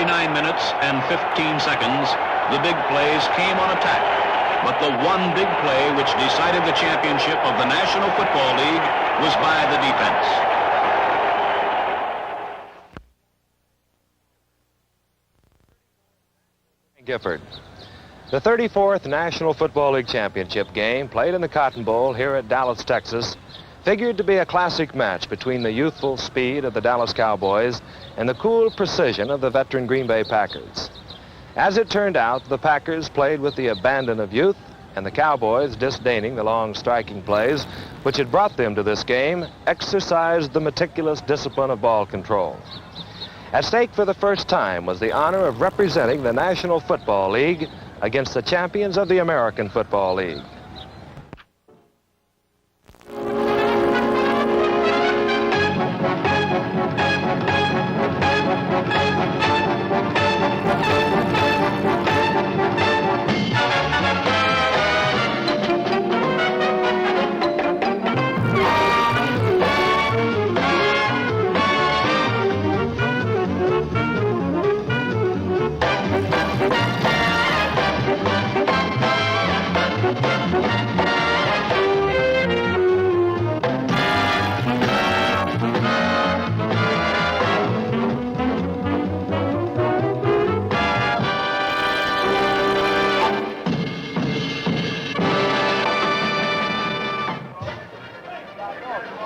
minutes and 15 seconds, the big plays came on attack. But the one big play which decided the championship of the National Football League was by the defense. Gifford. The 34th National Football League Championship game, played in the Cotton Bowl here at Dallas, Texas, figured to be a classic match between the youthful speed of the Dallas Cowboys and the cool precision of the veteran Green Bay Packers. As it turned out, the Packers played with the abandon of youth, and the Cowboys, disdaining the long striking plays which had brought them to this game, exercised the meticulous discipline of ball control. At stake for the first time was the honor of representing the National Football League against the champions of the American Football League.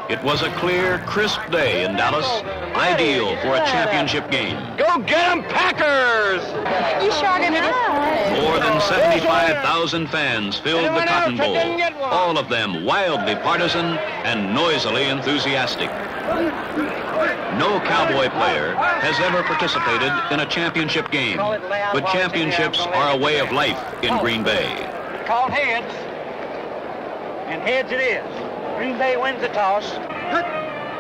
It was a clear, crisp day in Dallas, ideal for a championship game. Go get 'em, Packers! You sure enough. More than 75,000 fans filled the Cotton Bowl, all of them wildly partisan and noisily enthusiastic. No Cowboy player has ever participated in a championship game, but championships are a way of life in Green Bay. Called heads, and heads it is. Green Bay wins the toss.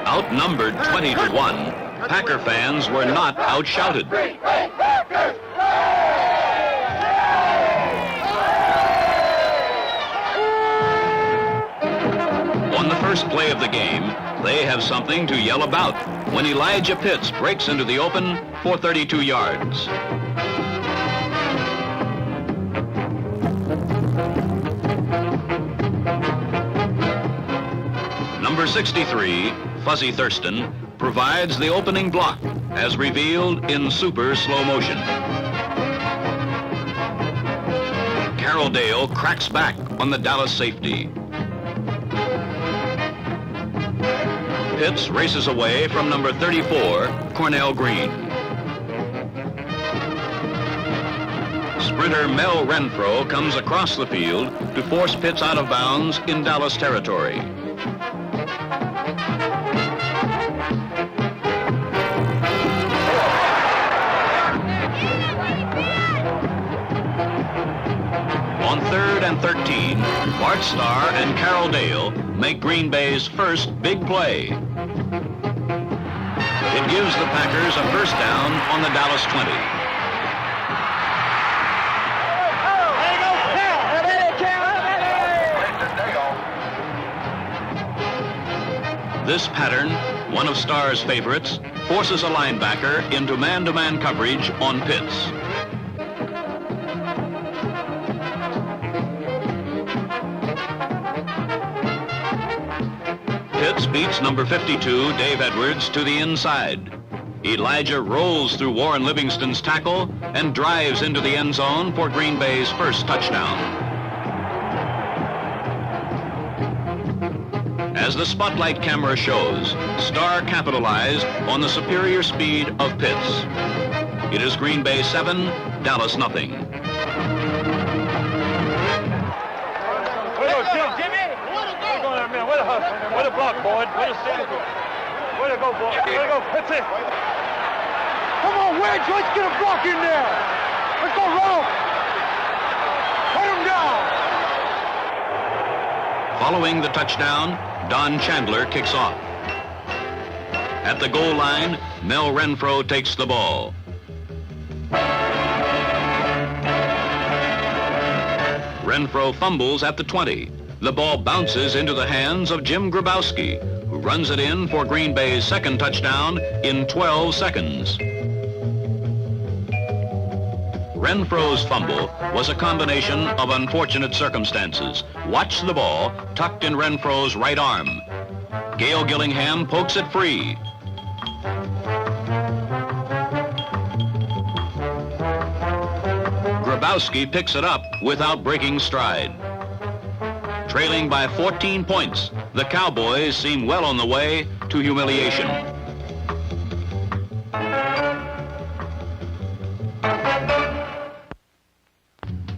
Outnumbered 20-1, Packer fans were not outshouted. On the first play of the game, they have something to yell about when Elijah Pitts breaks into the open for 32 yards. Number 63, Fuzzy Thurston, provides the opening block as revealed in super slow motion. Carroll Dale cracks back on the Dallas safety. Pitts races away from number 34, Cornell Green. Sprinter Mel Renfro comes across the field to force Pitts out of bounds in Dallas territory. On 3rd and 13, Bart Starr and Carroll Dale make Green Bay's first big play. It gives the Packers a first down on the Dallas 20. This pattern, one of Starr's favorites, forces a linebacker into man-to-man coverage on Pitts. Pitts beats number 52, Dave Edwards, to the inside. Elijah rolls through Warren Livingston's tackle and drives into the end zone for Green Bay's first touchdown. As the spotlight camera shows, Starr capitalized on the superior speed of Pitts. It is Green Bay 7, Dallas nothing. Way to block, boy. Way to stand. Way to go, boy. Way to go. That's it. Come on, Wedge. Let's get a block in there. Let's go, Rome. Put him down. Following the touchdown, Don Chandler kicks off. At the goal line, Mel Renfro takes the ball. Renfro fumbles at the 20. The ball bounces into the hands of Jim Grabowski, who runs it in for Green Bay's second touchdown in 12 seconds. Renfro's fumble was a combination of unfortunate circumstances. Watch the ball tucked in Renfro's right arm. Gail Gillingham pokes it free. Grabowski picks it up without breaking stride. Trailing by 14 points, the Cowboys seem well on the way to humiliation.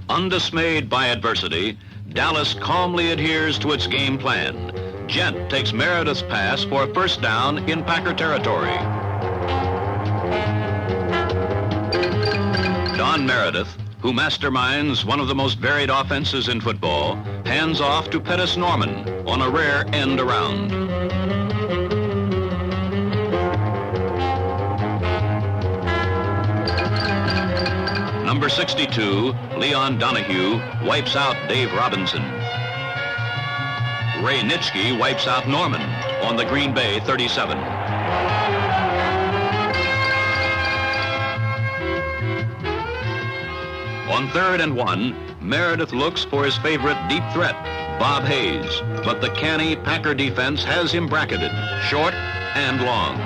Undismayed by adversity, Dallas calmly adheres to its game plan. Gent takes Meredith's pass for a first down in Packer territory. Don Meredith, who masterminds one of the most varied offenses in football, hands off to Pettis Norman on a rare end around. Number 62, Leon Donahue, wipes out Dave Robinson. Ray Nitschke wipes out Norman on the Green Bay 37. On 3rd and 1, Meredith looks for his favorite deep threat, Bob Hayes, but the canny Packer defense has him bracketed, short and long.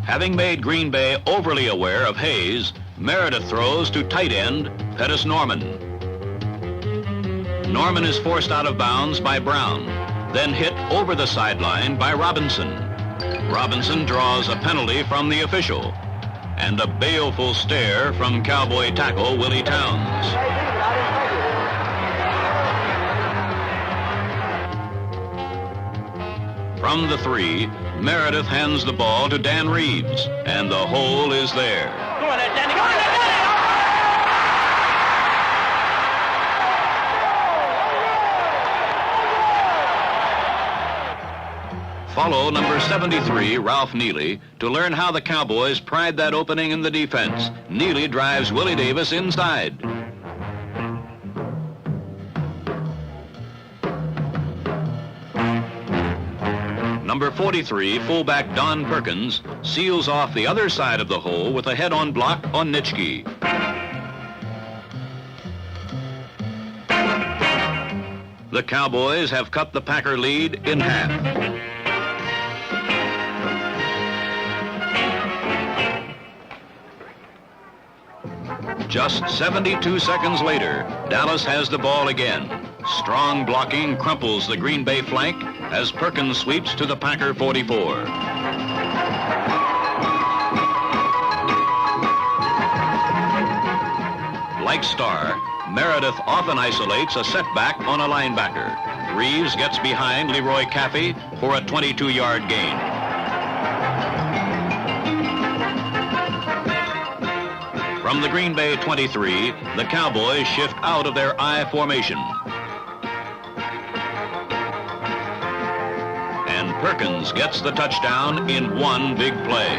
Having made Green Bay overly aware of Hayes, Meredith throws to tight end Pettis Norman. Norman is forced out of bounds by Brown, then hit over the sideline by Robinson. Robinson draws a penalty from the official, and a baleful stare from Cowboy tackle Willie Towns. From the 3, Meredith hands the ball to Dan Reeves, and the hole is there. Go on there, Danny. Go on there, Danny. Follow number 73, Ralph Neely, to learn how the Cowboys pried that opening in the defense. Neely drives Willie Davis inside. Number 43, fullback Don Perkins, seals off the other side of the hole with a head-on block on Nitschke. The Cowboys have cut the Packer lead in half. Just 72 seconds later, Dallas has the ball again. Strong blocking crumples the Green Bay flank as Perkins sweeps to the Packer 44. Like Starr, Meredith often isolates a setback on a linebacker. Reeves gets behind Leroy Caffey for a 22-yard gain. From the Green Bay 23, the Cowboys shift out of their I formation. And Perkins gets the touchdown in one big play.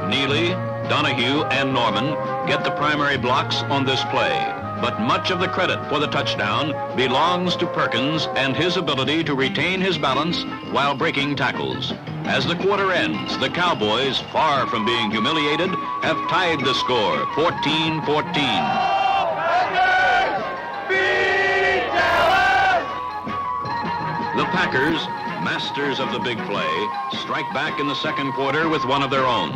Neely, Donahue, and Norman get the primary blocks on this play. But much of the credit for the touchdown belongs to Perkins and his ability to retain his balance while breaking tackles. As the quarter ends, the Cowboys, far from being humiliated, have tied the score 14-14. The Packers, masters of the big play, strike back in the second quarter with one of their own.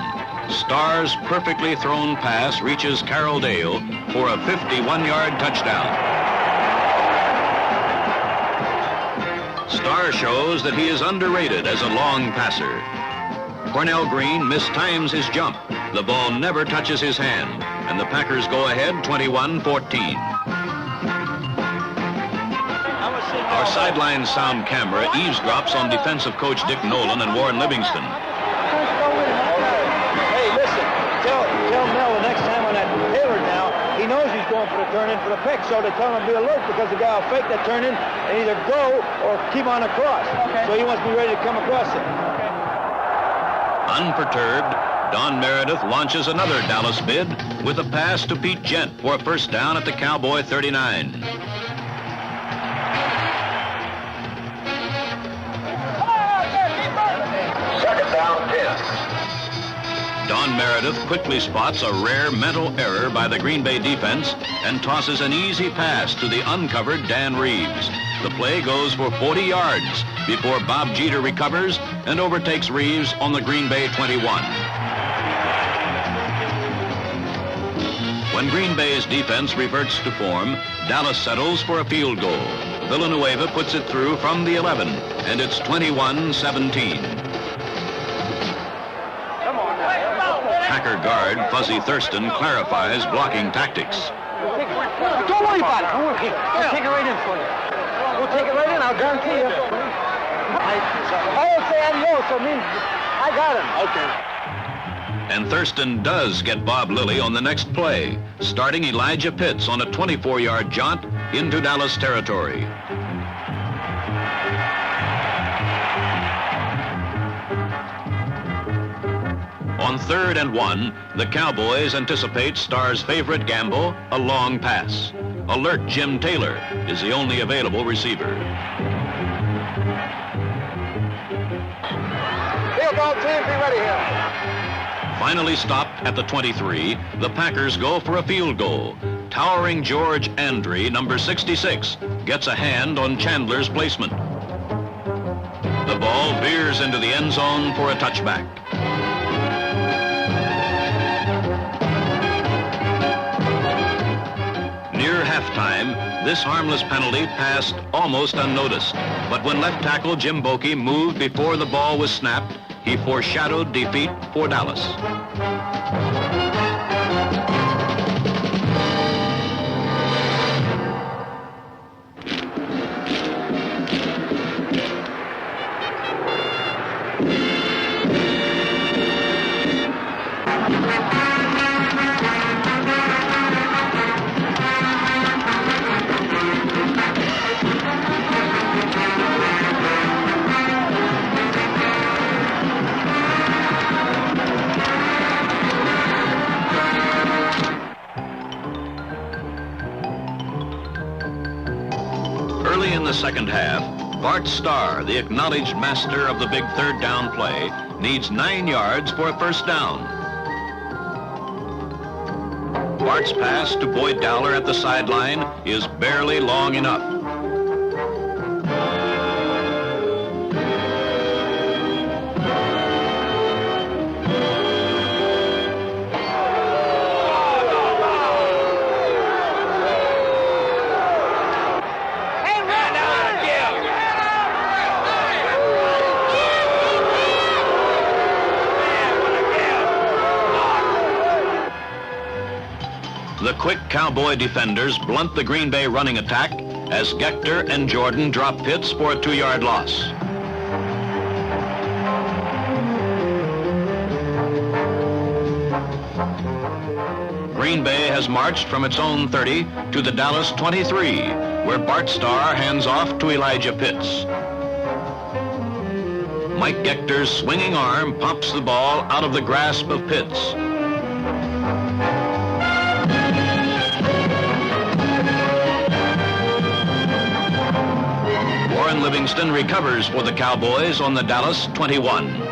Starr's perfectly thrown pass reaches Carroll Dale for a 51-yard touchdown. Starr shows that he is underrated as a long passer. Cornell Green mistimes his jump. The ball never touches his hand, and the Packers go ahead 21-14. Our sideline sound camera eavesdrops on defensive coach Dick Nolan and Warren Livingston. Tell Mel the next time on that Taylor now, he knows he's going for the turn-in for the pick, so they tell him to be alert because the guy will fake that turn-in and either go or keep on across. Okay. So he wants to be ready to come across it. Unperturbed, Don Meredith launches another Dallas bid with a pass to Pete Gent for a first down at the Cowboy 39. Second down, 10. Don Meredith quickly spots a rare mental error by the Green Bay defense and tosses an easy pass to the uncovered Dan Reeves. The play goes for 40 yards before Bob Jeter recovers and overtakes Reeves on the Green Bay 21. When Green Bay's defense reverts to form, Dallas settles for a field goal. Villanueva puts it through from the 11, and it's 21-17. Packer guard Fuzzy Thurston clarifies blocking tactics. Don't worry about it. Don't worry. I'll take it right in for you. We'll take it right in, I'll guarantee you. I don't say adios, I mean, I got him. Okay. And Thurston does get Bob Lilly on the next play, starting Elijah Pitts on a 24-yard jaunt into Dallas territory. On 3rd and 1, the Cowboys anticipate Star's favorite gamble, a long pass. Alert Jim Taylor is the only available receiver. Field goal team, be ready here. Finally stopped at the 23, the Packers go for a field goal. Towering George Andre, number 66, gets a hand on Chandler's placement. The ball veers into the end zone for a touchback. Near halftime, this harmless penalty passed almost unnoticed. But when left tackle Jim Boakey moved before the ball was snapped, he foreshadowed defeat for Dallas. Early in the second half, Bart Starr, the acknowledged master of the big third down play, needs 9 yards for a first down. Bart's pass to Boyd Dowler at the sideline is barely long enough. The quick Cowboy defenders blunt the Green Bay running attack as Gector and Jordan drop Pitts for a 2-yard loss. Green Bay has marched from its own 30 to the Dallas 23, where Bart Starr hands off to Elijah Pitts. Mike Gector's swinging arm pops the ball out of the grasp of Pitts. Warren Livingston recovers for the Cowboys on the Dallas 21.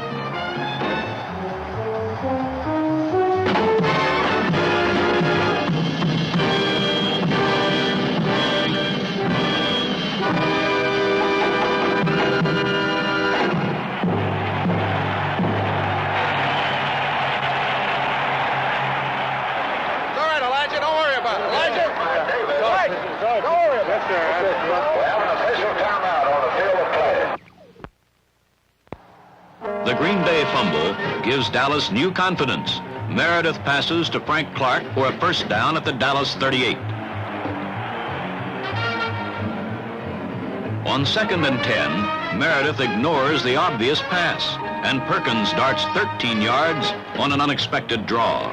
The Green Bay fumble gives Dallas new confidence. Meredith passes to Frank Clark for a first down at the Dallas 38. On 2nd and 10, Meredith ignores the obvious pass, and Perkins darts 13 yards on an unexpected draw.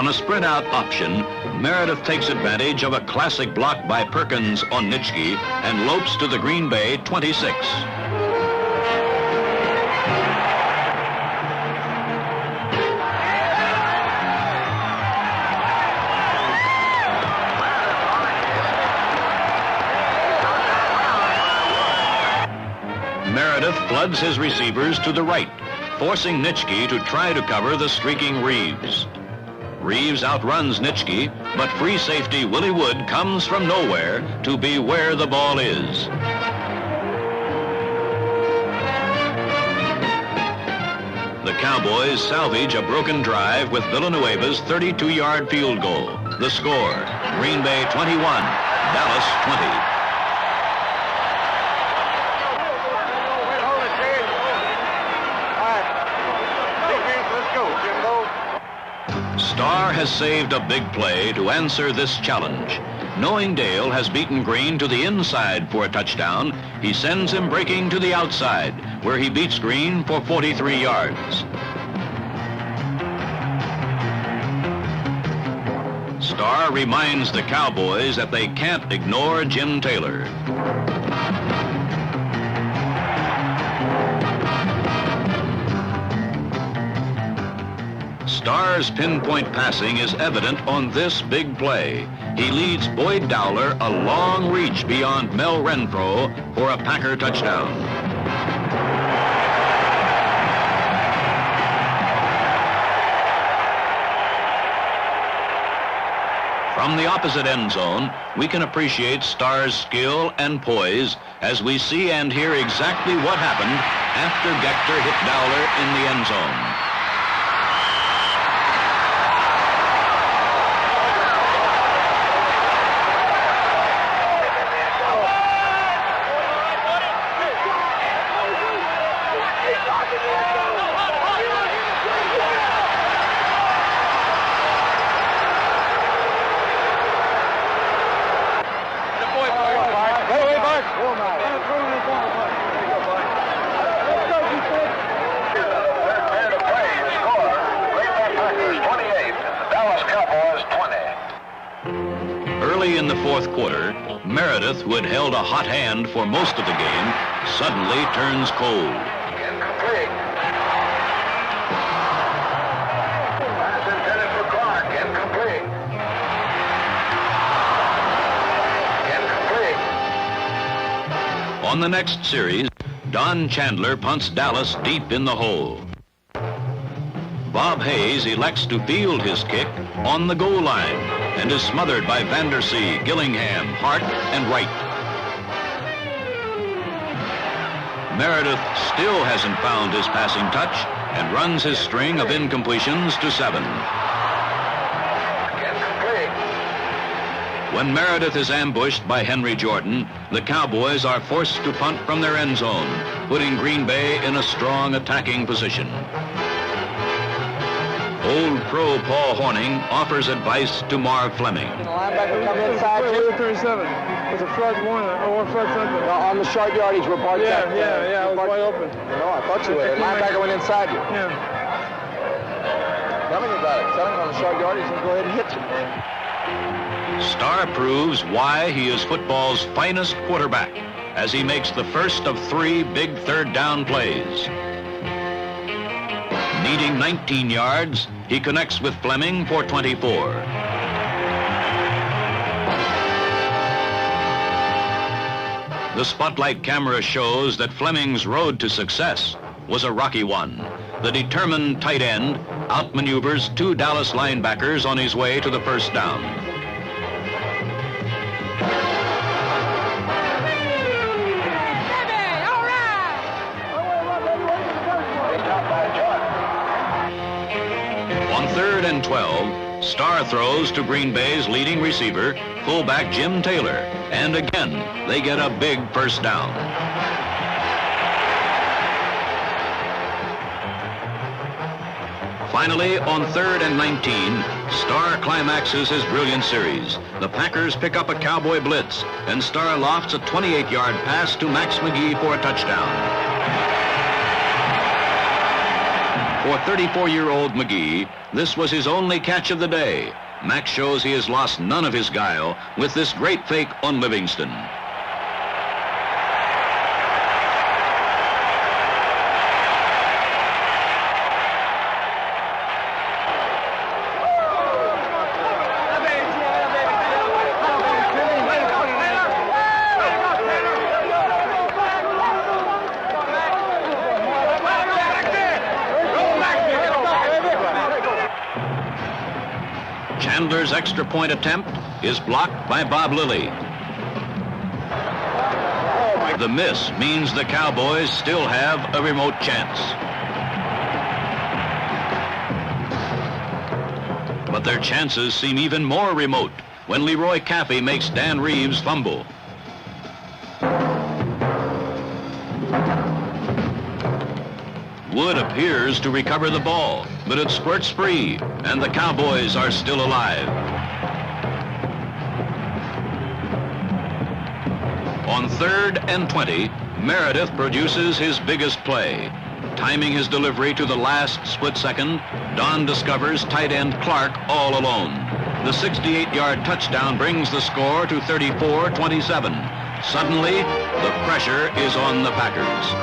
On a spread-out option, Meredith takes advantage of a classic block by Perkins on Nitschke and lopes to the Green Bay 26. Meredith floods his receivers to the right, forcing Nitschke to try to cover the streaking Reeves. Reeves outruns Nitschke, but free safety Willie Wood comes from nowhere to be where the ball is. The Cowboys salvage a broken drive with Villanueva's 32-yard field goal. The score, Green Bay 21, Dallas 20. Starr has saved a big play to answer this challenge. Knowing Dale has beaten Green to the inside for a touchdown, he sends him breaking to the outside, where he beats Green for 43 yards. Starr reminds the Cowboys that they can't ignore Jim Taylor. Starr's pinpoint passing is evident on this big play. He leads Boyd Dowler a long reach beyond Mel Renfro for a Packer touchdown. From the opposite end zone, we can appreciate Starr's skill and poise as we see and hear exactly what happened after Gector hit Dowler in the end zone. Early in the fourth quarter, Meredith, who had held a hot hand for most of the game, suddenly turns cold. Incomplete. Pass intended for Clark. Incomplete. Incomplete. On the next series, Don Chandler punts Dallas deep in the hole. Bob Hayes elects to field his kick on the goal line and is smothered by Vandersea, Gillingham, Hart, and Wright. Meredith still hasn't found his passing touch and runs his string of incompletions to 7. When Meredith is ambushed by Henry Jordan, the Cowboys are forced to punt from their end zone, putting Green Bay in a strong attacking position. Old pro Paul Horning offers advice to Marv Fleming. The linebacker come inside too. 37. It's a flood one or flood something. On the short yardage where Bart Yeah, it was wide open. No, I thought you were. The linebacker went inside you. Yeah. Tell him about it. Tell him on the short yardage and go ahead and hit you. Starr proves why he is football's finest quarterback as he makes the first of 3 big third down plays. Needing 19 yards, he connects with Fleming for 24. The spotlight camera shows that Fleming's road to success was a rocky one. The determined tight end outmaneuvers 2 Dallas linebackers on his way to the first down. On 3rd and 12, Starr throws to Green Bay's leading receiver, fullback Jim Taylor, and again, they get a big first down. Finally, on 3rd and 19, Starr climaxes his brilliant series. The Packers pick up a Cowboy blitz, and Starr lofts a 28-yard pass to Max McGee for a touchdown. For 34-year-old McGee, this was his only catch of the day. Mack shows he has lost none of his guile with this great fake on Livingston. Chandler's extra point attempt is blocked by Bob Lilly. The miss means the Cowboys still have a remote chance. But their chances seem even more remote when Leroy Caffey makes Dan Reeves fumble. Wood appears to recover the ball, but it squirts free, and the Cowboys are still alive. On 3rd and 20, Meredith produces his biggest play. Timing his delivery to the last split second, Don discovers tight end Clark all alone. The 68-yard touchdown brings the score to 34-27. Suddenly, the pressure is on the Packers.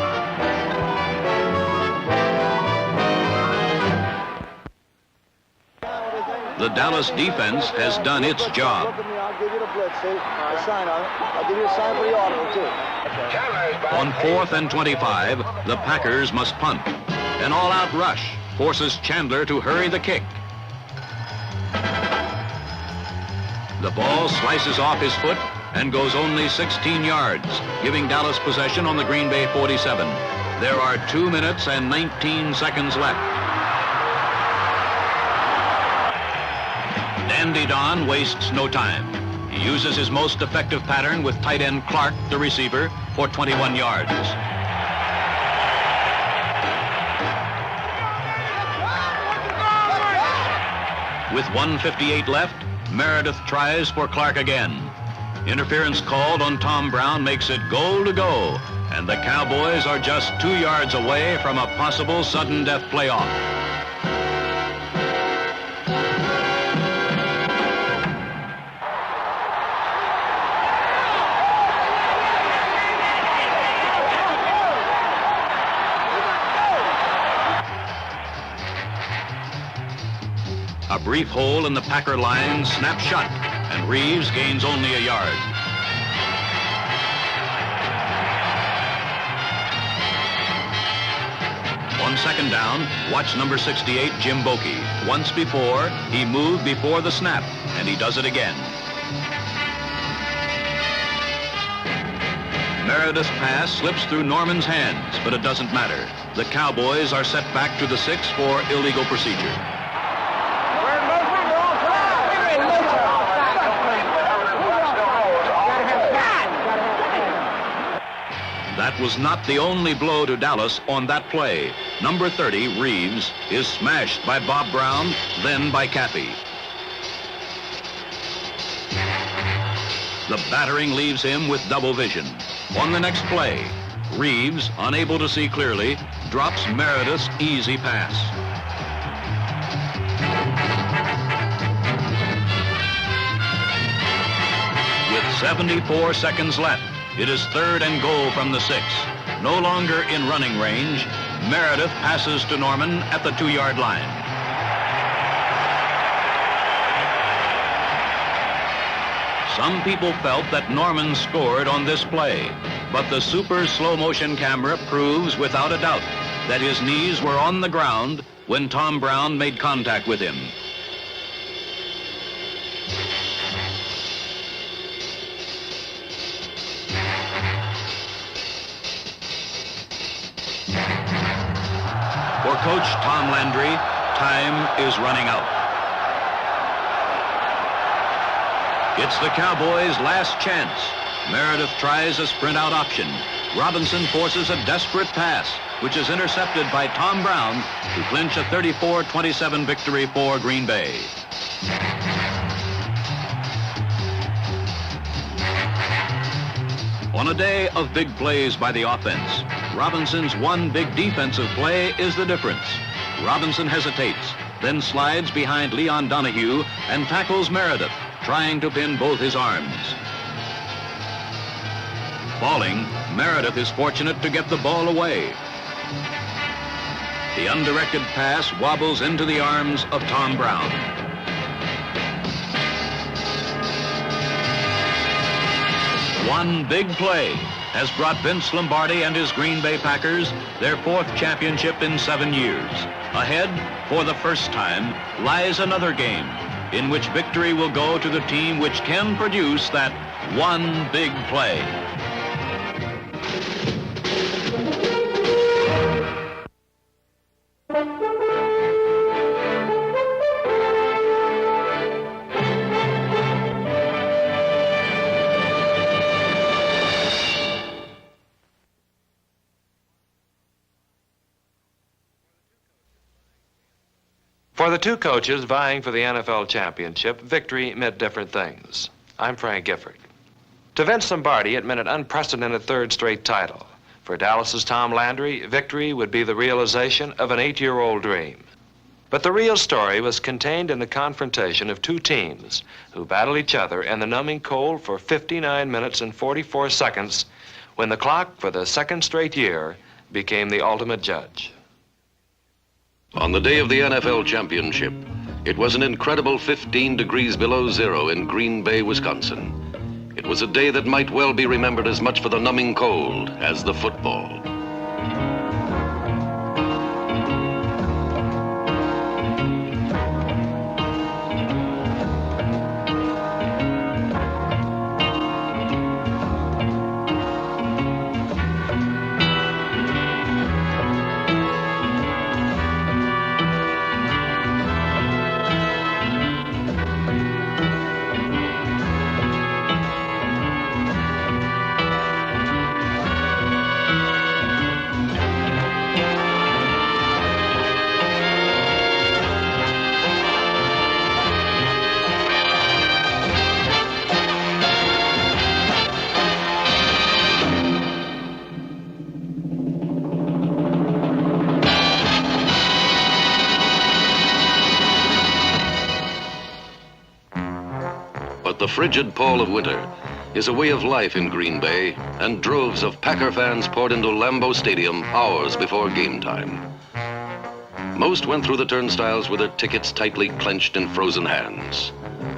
The Dallas defense has done its job. I'll give you the blitz, see? A sign on it. I'll give you a sign for the audible, too. On 4th and 25, the Packers must punt. An all-out rush forces Chandler to hurry the kick. The ball slices off his foot and goes only 16 yards, giving Dallas possession on the Green Bay 47. There are 2 minutes and 19 seconds left. Dandy Don wastes no time. He uses his most effective pattern with tight end Clark, the receiver, for 21 yards. With 1:58 left, Meredith tries for Clark again. Interference called on Tom Brown makes it goal to go, and the Cowboys are just 2 yards away from a possible sudden death playoff. A brief hole in the Packer line snaps shut, and Reeves gains only a yard. On 2nd down, watch number 68, Jim Bokey. Once before, he moved before the snap, and he does it again. Meredith's pass slips through Norman's hands, but it doesn't matter. The Cowboys are set back to the 6 for illegal procedure. That was not the only blow to Dallas on that play. Number 30, Reeves, is smashed by Bob Brown, then by Caffey. The battering leaves him with double vision. On the next play, Reeves, unable to see clearly, drops Meredith's easy pass. With 74 seconds left, it is 3rd and goal from the 6. No longer in running range, Meredith passes to Norman at the 2-yard line. Some people felt that Norman scored on this play, but the super slow-motion camera proves without a doubt that his knees were on the ground when Tom Brown made contact with him. For Coach Tom Landry, time is running out. It's the Cowboys' last chance. Meredith tries a sprint-out option. Robinson forces a desperate pass, which is intercepted by Tom Brown to clinch a 34-27 victory for Green Bay. On a day of big plays by the offense, Robinson's one big defensive play is the difference. Robinson hesitates, then slides behind Leon Donahue and tackles Meredith, trying to pin both his arms. Falling, Meredith is fortunate to get the ball away. The undirected pass wobbles into the arms of Tom Brown. One big play has brought Vince Lombardi and his Green Bay Packers their 4th championship in 7 years. Ahead, for the first time, lies another game in which victory will go to the team which can produce that one big play. For the two coaches vying for the NFL championship, victory meant different things. I'm Frank Gifford. To Vince Lombardi, it meant an unprecedented 3rd straight title. For Dallas's Tom Landry, victory would be the realization of an 8-year-old dream. But the real story was contained in the confrontation of two teams who battled each other in the numbing cold for 59 minutes and 44 seconds when the clock for the 2nd straight year became the ultimate judge. On the day of the NFL championship, it was an incredible 15 degrees below zero in Green Bay, Wisconsin. It was a day that might well be remembered as much for the numbing cold as the football. The frigid pall of winter is a way of life in Green Bay, and droves of Packer fans poured into Lambeau Stadium hours before game time. Most went through the turnstiles with their tickets tightly clenched in frozen hands.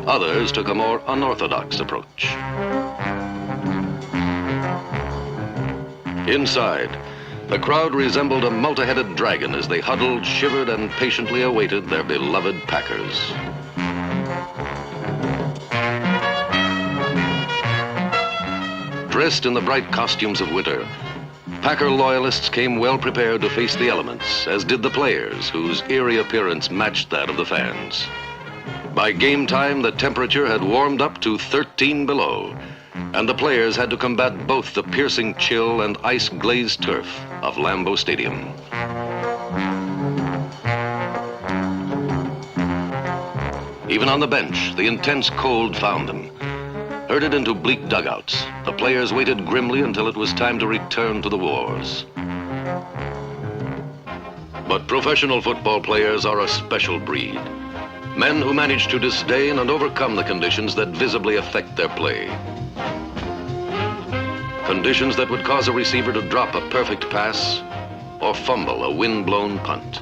Others took a more unorthodox approach. Inside, the crowd resembled a multi-headed dragon as they huddled, shivered, and patiently awaited their beloved Packers. Dressed in the bright costumes of winter, Packer loyalists came well prepared to face the elements, as did the players, whose eerie appearance matched that of the fans. By game time, the temperature had warmed up to 13 below, and the players had to combat both the piercing chill and ice-glazed turf of Lambeau Stadium. Even on the bench, the intense cold found them. Herded into bleak dugouts, the players waited grimly until it was time to return to the wars. But professional football players are a special breed. Men who manage to disdain and overcome the conditions that visibly affect their play. Conditions that would cause a receiver to drop a perfect pass or fumble a wind-blown punt.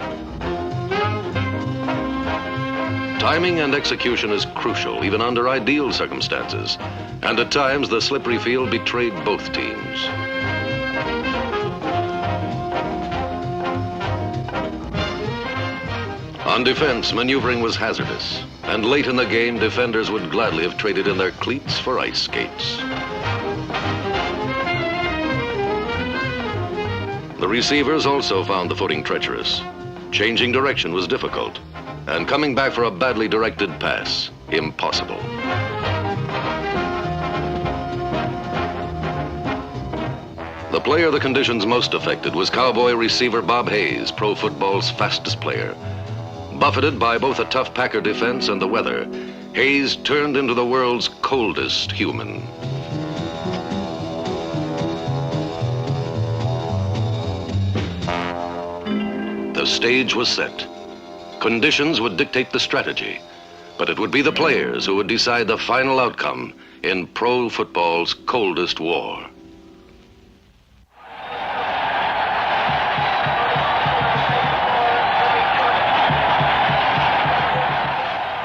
Timing and execution is crucial, even under ideal circumstances, and at times the slippery field betrayed both teams. On defense, maneuvering was hazardous, and late in the game, defenders would gladly have traded in their cleats for ice skates. The receivers also found the footing treacherous. Changing direction was difficult, and coming back for a badly directed pass, impossible. The player the conditions most affected was Cowboy receiver Bob Hayes, pro football's fastest player. Buffeted by both a tough Packer defense and the weather, Hayes turned into the world's coldest human. The stage was set. Conditions would dictate the strategy, but it would be the players who would decide the final outcome in pro football's coldest war.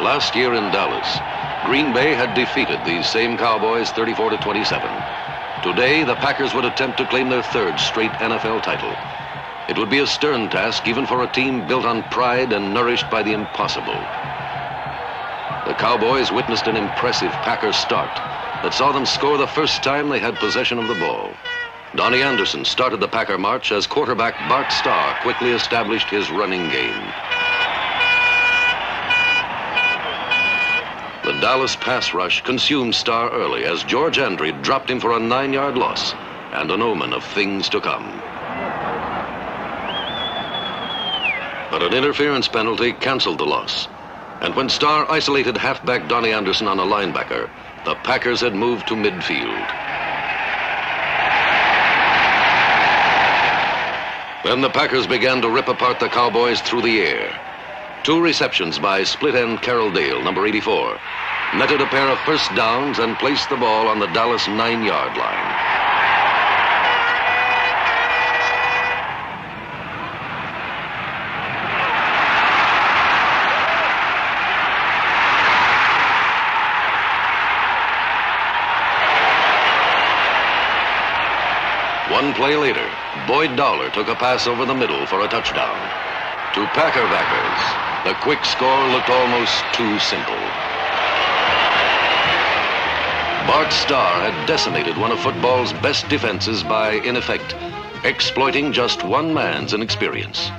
Last year in Dallas, Green Bay had defeated these same Cowboys 34-27. Today, the Packers would attempt to claim their third straight NFL title. It would be a stern task even for a team built on pride and nourished by the impossible. The Cowboys witnessed an impressive Packers start that saw them score the first time they had possession of the ball. Donnie Anderson started the Packer march as quarterback Bart Starr quickly established his running game. The Dallas pass rush consumed Starr early as George Andre dropped him for a 9-yard loss and an omen of things to come. But an interference penalty canceled the loss. And when Starr isolated halfback Donnie Anderson on a linebacker, the Packers had moved to midfield. Then the Packers began to rip apart the Cowboys through the air. 2 receptions by split-end Carroll Dale, number 84, netted a pair of first downs and placed the ball on the Dallas 9-yard line. One play later, Boyd Dowler took a pass over the middle for a touchdown. To Packer backers, the quick score looked almost too simple. Bart Starr had decimated one of football's best defenses by, in effect, exploiting just one man's inexperience.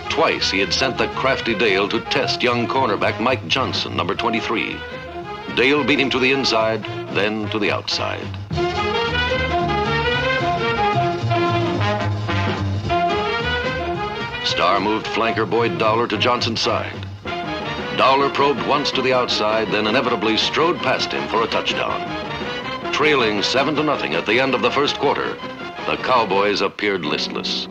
Twice he had sent the crafty Dale to test young cornerback Mike Johnson, number 23. Dale beat him to the inside, then to the outside. Starr moved flanker Boyd Dowler to Johnson's side. Dowler probed once to the outside, then inevitably strode past him for a touchdown. Trailing 7-0 at the end of the first quarter, the Cowboys appeared listless.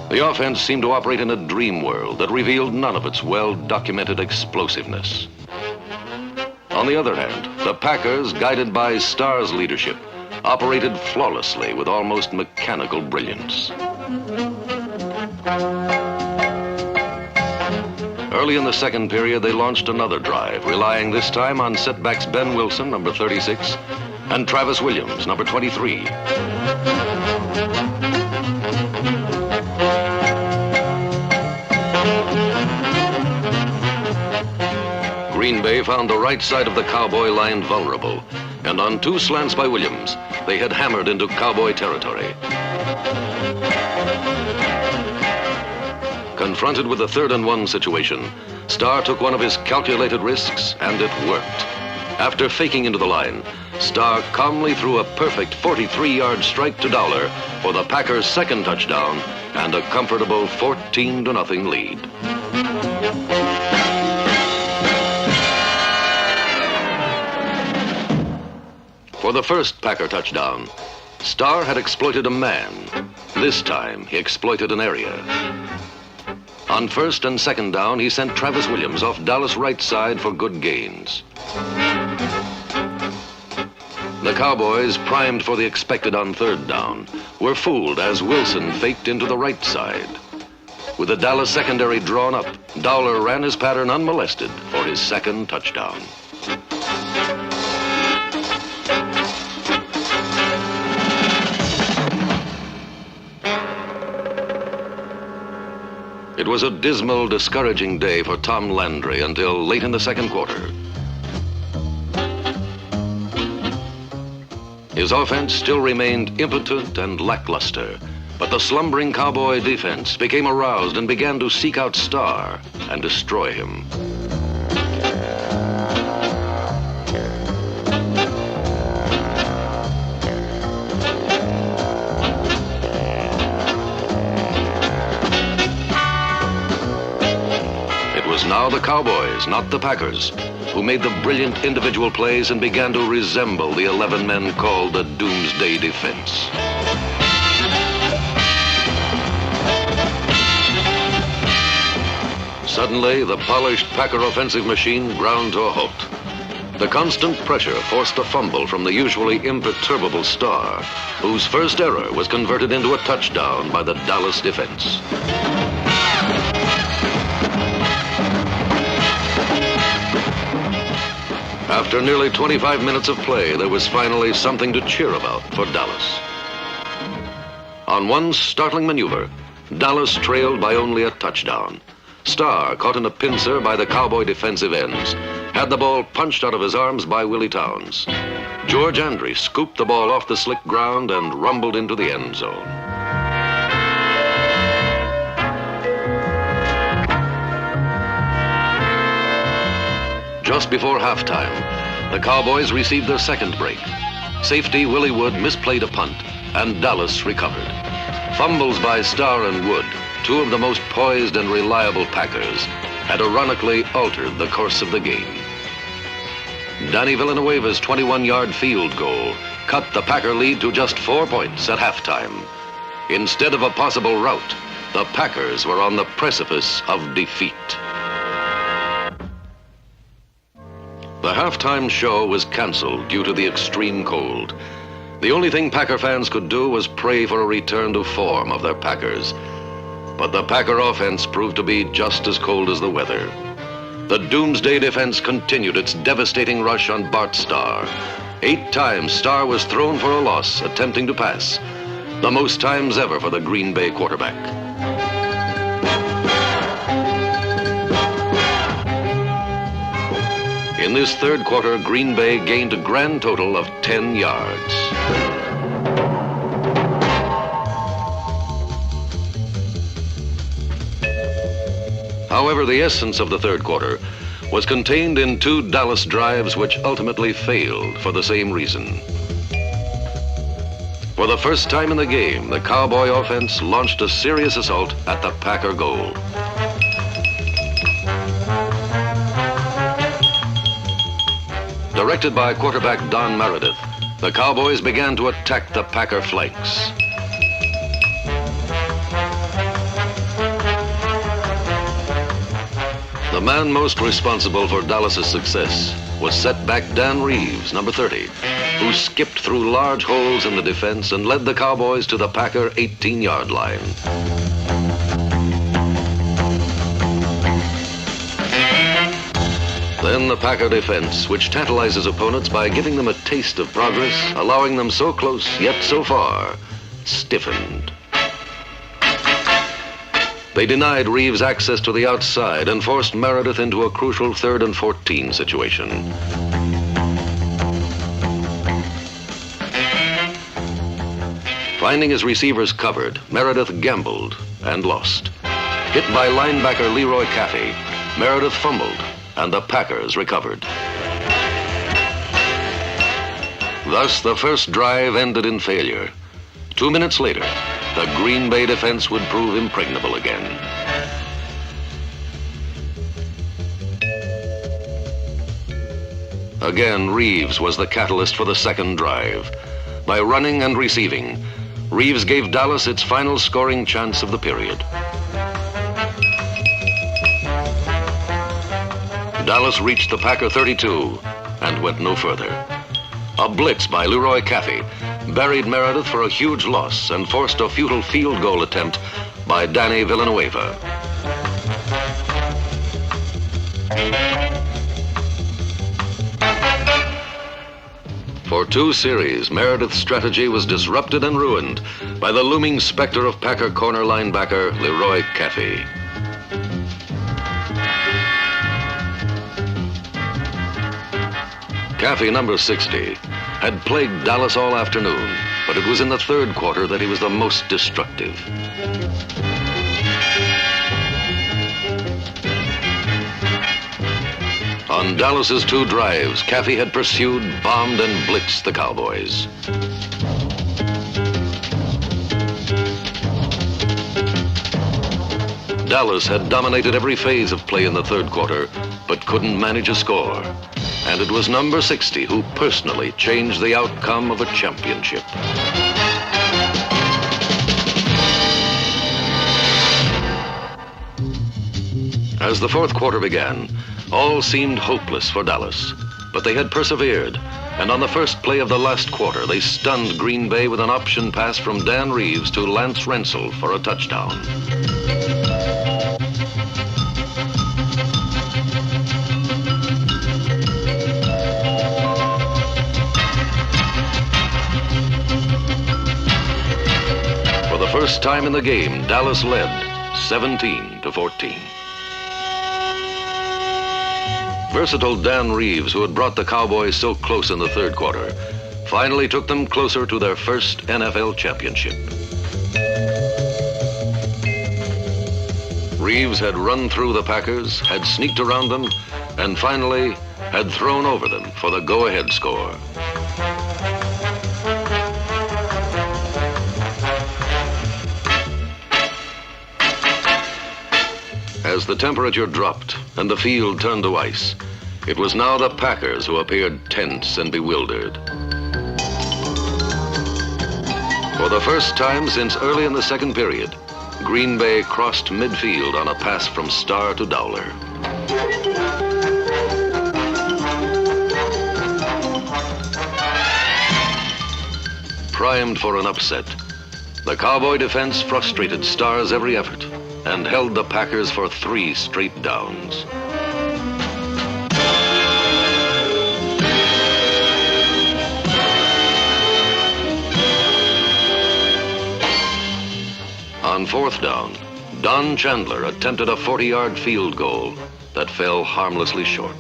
The offense seemed to operate in a dream world that revealed none of its well-documented explosiveness. On the other hand, the Packers, guided by Starr's leadership, operated flawlessly with almost mechanical brilliance. Early in the second period, they launched another drive, relying this time on setbacks Ben Wilson, number 36, and Travis Williams, number 23. Green Bay found the right side of the Cowboy line vulnerable, and on 2 slants by Williams, they had hammered into Cowboy territory. Confronted with a 3rd-and-1 situation, Starr took one of his calculated risks, and it worked. After faking into the line, Starr calmly threw a perfect 43-yard strike to Dowler for the Packers' second touchdown and a comfortable 14-0 lead. For the first Packer touchdown, Starr had exploited a man. This time, he exploited an area. On 1st and 2nd down, he sent Travis Williams off Dallas' right side for good gains. The Cowboys, primed for the expected on 3rd down, were fooled as Wilson faked into the right side. With the Dallas secondary drawn up, Dowler ran his pattern unmolested for his second touchdown. It was a dismal, discouraging day for Tom Landry until late in the second quarter. His offense still remained impotent and lackluster, but the slumbering Cowboy defense became aroused and began to seek out Starr and destroy him. Now the Cowboys, not the Packers, who made the brilliant individual plays and began to resemble the 11 men called the Doomsday Defense. Suddenly, the polished Packer offensive machine ground to a halt. The constant pressure forced a fumble from the usually imperturbable Starr, whose first error was converted into a touchdown by the Dallas defense. After nearly 25 minutes of play, there was finally something to cheer about for Dallas. On one startling maneuver, Dallas trailed by only a touchdown. Starr, caught in a pincer by the Cowboy defensive ends, had the ball punched out of his arms by Willie Towns. George Andre scooped the ball off the slick ground and rumbled into the end zone. Just before halftime, the Cowboys received their second break. Safety Willie Wood misplayed a punt, and Dallas recovered. Fumbles by Starr and Wood, two of the most poised and reliable Packers, had ironically altered the course of the game. Danny Villanueva's 21-yard field goal cut the Packer lead to just 4 points at halftime. Instead of a possible rout, the Packers were on the precipice of defeat. The halftime show was canceled due to the extreme cold. The only thing Packer fans could do was pray for a return to form of their Packers. But the Packer offense proved to be just as cold as the weather. The Doomsday defense continued its devastating rush on Bart Starr. 8 times Starr was thrown for a loss attempting to pass, the most times ever for the Green Bay quarterback. In this third quarter, Green Bay gained a grand total of 10 yards. However, the essence of the third quarter was contained in 2 Dallas drives which ultimately failed for the same reason. For the first time in the game, the Cowboy offense launched a serious assault at the Packer goal. Directed by quarterback Don Meredith, the Cowboys began to attack the Packer flanks. The man most responsible for Dallas's success was setback Dan Reeves, number 30, who skipped through large holes in the defense and led the Cowboys to the Packer 18-yard line. Then the Packer defense, which tantalizes opponents by giving them a taste of progress, allowing them so close yet so far, stiffened. They denied Reeves access to the outside and forced Meredith into a crucial 3rd and 14 situation. Finding his receivers covered, Meredith gambled and lost. Hit by linebacker Leroy Caffey, Meredith fumbled, and the Packers recovered. Thus, the first drive ended in failure. 2 minutes later, the Green Bay defense would prove impregnable again. Again, Reeves was the catalyst for the second drive. By running and receiving, Reeves gave Dallas its final scoring chance of the period. Dallas reached the Packer 32 and went no further. A blitz by Leroy Caffey buried Meredith for a huge loss and forced a futile field goal attempt by Danny Villanueva. For 2 series, Meredith's strategy was disrupted and ruined by the looming specter of Packer corner linebacker Leroy Caffey. Caffey, number 60, had plagued Dallas all afternoon, but it was in the third quarter that he was the most destructive. On Dallas's 2 drives, Caffey had pursued, bombed, and blitzed the Cowboys. Dallas had dominated every phase of play in the third quarter, but couldn't manage a score. And it was number 60 who personally changed the outcome of a championship. As the fourth quarter began, all seemed hopeless for Dallas, but they had persevered, and on the first play of the last quarter, they stunned Green Bay with an option pass from Dan Reeves to Lance Rensel for a touchdown. For the first time in the game, Dallas led 17-14. Versatile Dan Reeves, who had brought the Cowboys so close in the third quarter, finally took them closer to their first NFL championship. Reeves had run through the Packers, had sneaked around them, and finally had thrown over them for the go-ahead score. As the temperature dropped and the field turned to ice, it was now the Packers who appeared tense and bewildered. For the first time since early in the second period, Green Bay crossed midfield on a pass from Starr to Dowler. Primed for an upset, the Cowboy defense frustrated Starr's every effort and held the Packers for 3 straight downs. On fourth down, Don Chandler attempted a 40-yard field goal that fell harmlessly short.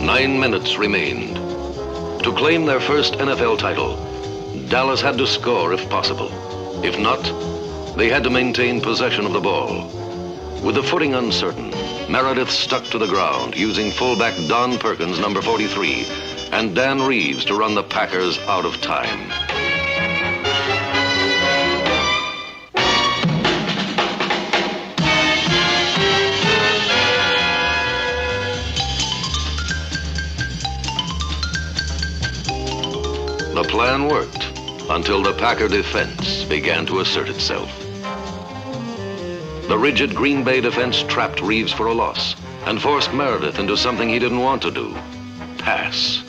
Nine minutes remained. To claim their first NFL title, Dallas had to score if possible. If not, they had to maintain possession of the ball. With the footing uncertain, Meredith stuck to the ground, using fullback Don Perkins, number 43, and Dan Reeves to run the Packers out of time. The plan worked until the Packer defense began to assert itself. The rigid Green Bay defense trapped Reeves for a loss and forced Meredith into something he didn't want to do: pass.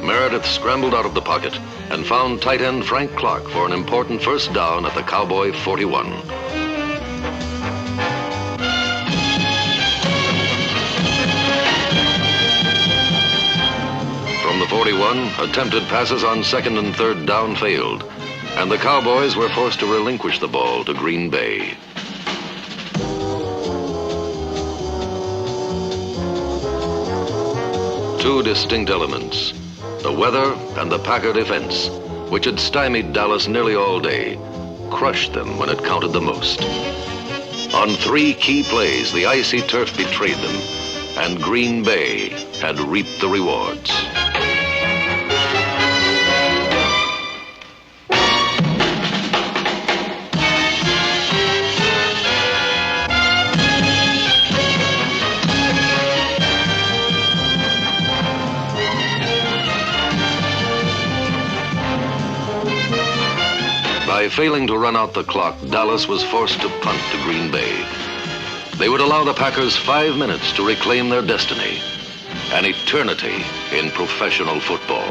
Meredith scrambled out of the pocket and found tight end Frank Clark for an important first down at the Cowboy 41. From the 41, attempted passes on second and third down failed, and the Cowboys were forced to relinquish the ball to Green Bay. Two distinct elements, the weather and the Packer defense, which had stymied Dallas nearly all day, crushed them when it counted the most. On 3 key plays, the icy turf betrayed them, and Green Bay had reaped the rewards. By failing to run out the clock, Dallas was forced to punt to Green Bay. They would allow the Packers 5 minutes to reclaim their destiny, an eternity in professional football.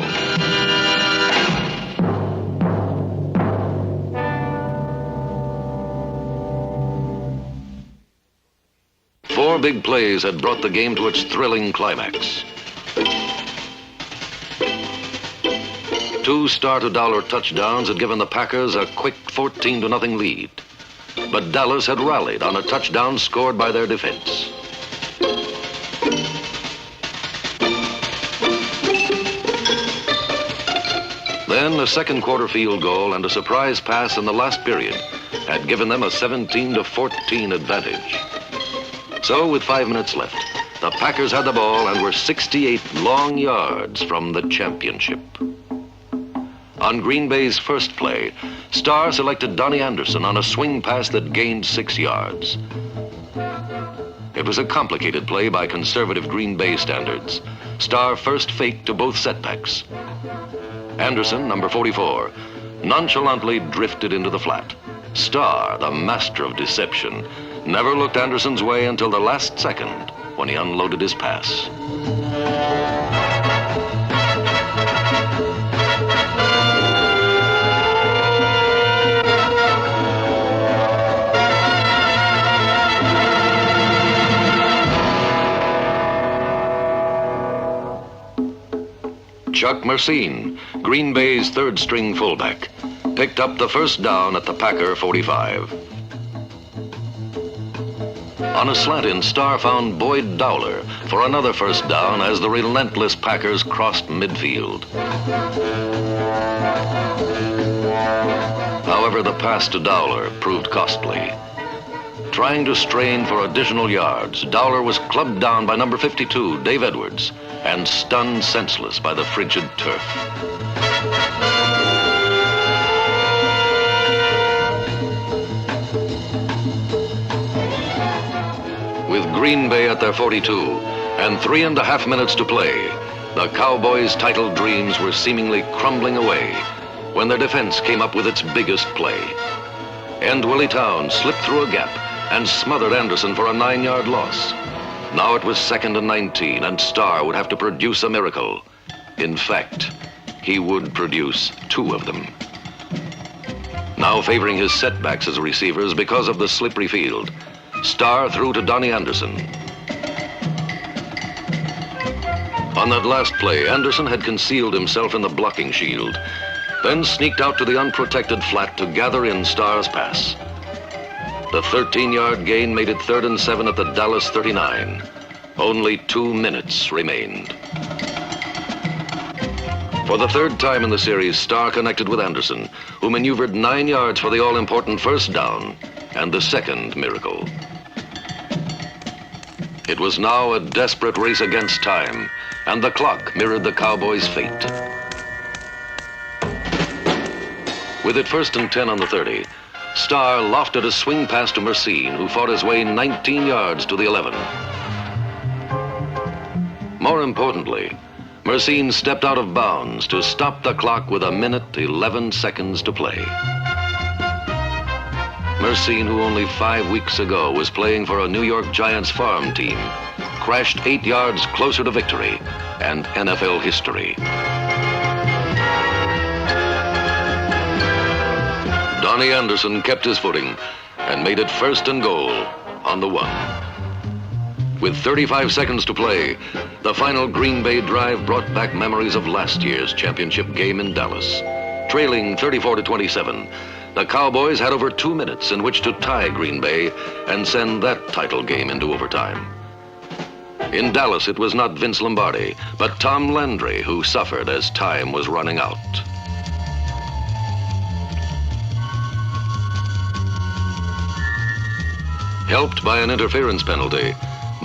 Four big plays had brought the game to its thrilling climax. 2 Starr-to-Dowler touchdowns had given the Packers a quick 14-0 lead. But Dallas had rallied on a touchdown scored by their defense. Then a second quarter field goal and a surprise pass in the last period had given them a 17-14 advantage. So with 5 minutes left, the Packers had the ball and were 68 long yards from the championship. On Green Bay's first play, Starr selected Donnie Anderson on a swing pass that gained 6 yards. It was a complicated play by conservative Green Bay standards. Starr first faked to both setbacks. Anderson, number 44, nonchalantly drifted into the flat. Starr, the master of deception, never looked Anderson's way until the last second when he unloaded his pass. Chuck Mercine, Green Bay's third-string fullback, picked up the first down at the Packer 45. On a slant-in, Starr found Boyd Dowler for another first down as the relentless Packers crossed midfield. However, the pass to Dowler proved costly. Trying to strain for additional yards, Dowler was clubbed down by number 52, Dave Edwards, and stunned senseless by the frigid turf. With Green Bay at their 42 and 3.5 minutes to play, the Cowboys' title dreams were seemingly crumbling away when their defense came up with its biggest play. End Willie Towns slipped through a gap and smothered Anderson for a 9-yard loss. Now it was 2nd and 19, and Starr would have to produce a miracle. In fact, he would produce 2 of them. Now favoring his setbacks as receivers because of the slippery field, Starr threw to Donnie Anderson. On that last play, Anderson had concealed himself in the blocking shield, then sneaked out to the unprotected flat to gather in Starr's pass. The 13-yard gain made it 3rd and 7 at the Dallas 39. Only 2 minutes remained. For the 3rd time in the series, Starr connected with Anderson, who maneuvered 9 yards for the all-important first down and the second miracle. It was now a desperate race against time, and the clock mirrored the Cowboys' fate. With it 1st and 10 on the 30, Starr lofted a swing pass to Mercine, who fought his way 19 yards to the 11. More importantly, Mercine stepped out of bounds to stop the clock with 1 minute, 11 seconds to play. Mercine, who only 5 weeks ago was playing for a New York Giants farm team, crashed 8 yards closer to victory and NFL history. Donnie Anderson kept his footing and made it 1st and goal on the 1. With 35 seconds to play, the final Green Bay drive brought back memories of last year's championship game in Dallas. Trailing 34-27, the Cowboys had over 2 minutes in which to tie Green Bay and send that title game into overtime. In Dallas, it was not Vince Lombardi, but Tom Landry who suffered as time was running out. Helped by an interference penalty,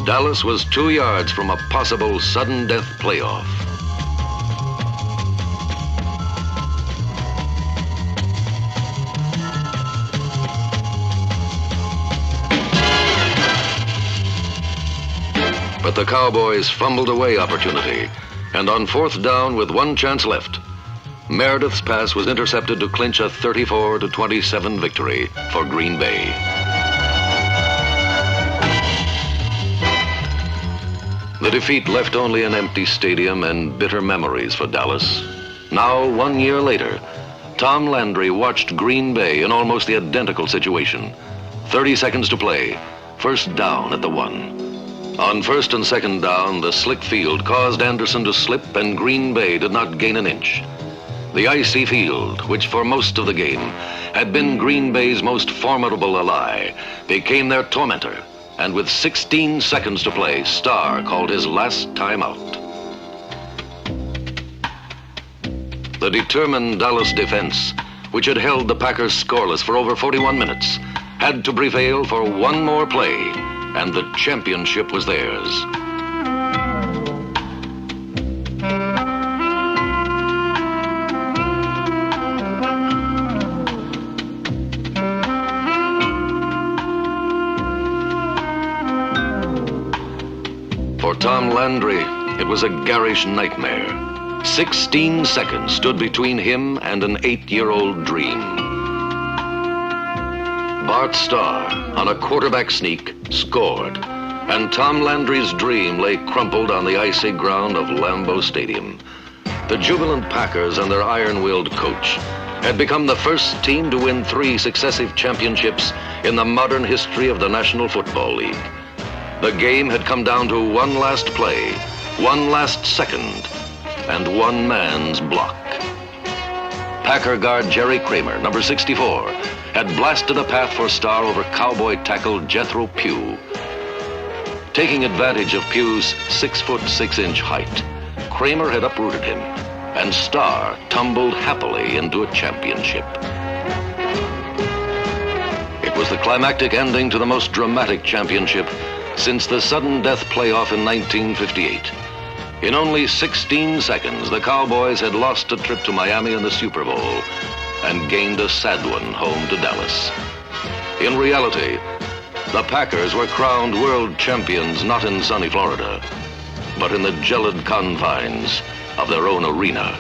Dallas was 2 yards from a possible sudden death playoff. But the Cowboys fumbled away opportunity, and on 4th down with 1 chance left, Meredith's pass was intercepted to clinch a 34-27 victory for Green Bay. The defeat left only an empty stadium and bitter memories for Dallas. Now, 1 year later, Tom Landry watched Green Bay in almost the identical situation. 30 seconds to play, 1st down at the 1. On 1st and 2nd down, the slick field caused Anderson to slip and Green Bay did not gain an inch. The icy field, which for most of the game had been Green Bay's most formidable ally, became their tormentor. And with 16 seconds to play, Starr called his last timeout. The determined Dallas defense, which had held the Packers scoreless for over 41 minutes, had to prevail for 1 more play, and the championship was theirs. For Tom Landry, It was a garish nightmare. 16 seconds stood between him and an 8-year-old dream. Bart Starr, on a quarterback sneak, scored, and Tom Landry's dream lay crumpled on the icy ground of Lambeau Stadium. The jubilant Packers and their iron-willed coach had become the first team to win 3 successive championships in the modern history of the National Football League. The game had come down to one last play, one last second, and one man's block. Packer guard Jerry Kramer, number 64, had blasted a path for Starr over cowboy tackle Jethro Pugh. Taking advantage of Pugh's 6'6" height, Kramer had uprooted him, and Starr tumbled happily into a championship. It was the climactic ending to the most dramatic championship since the sudden death playoff in 1958. In only 16 seconds, the Cowboys had lost a trip to Miami in the Super Bowl and gained a sad one home to Dallas. In reality, the Packers were crowned world champions not in sunny Florida, but in the gelid confines of their own arena.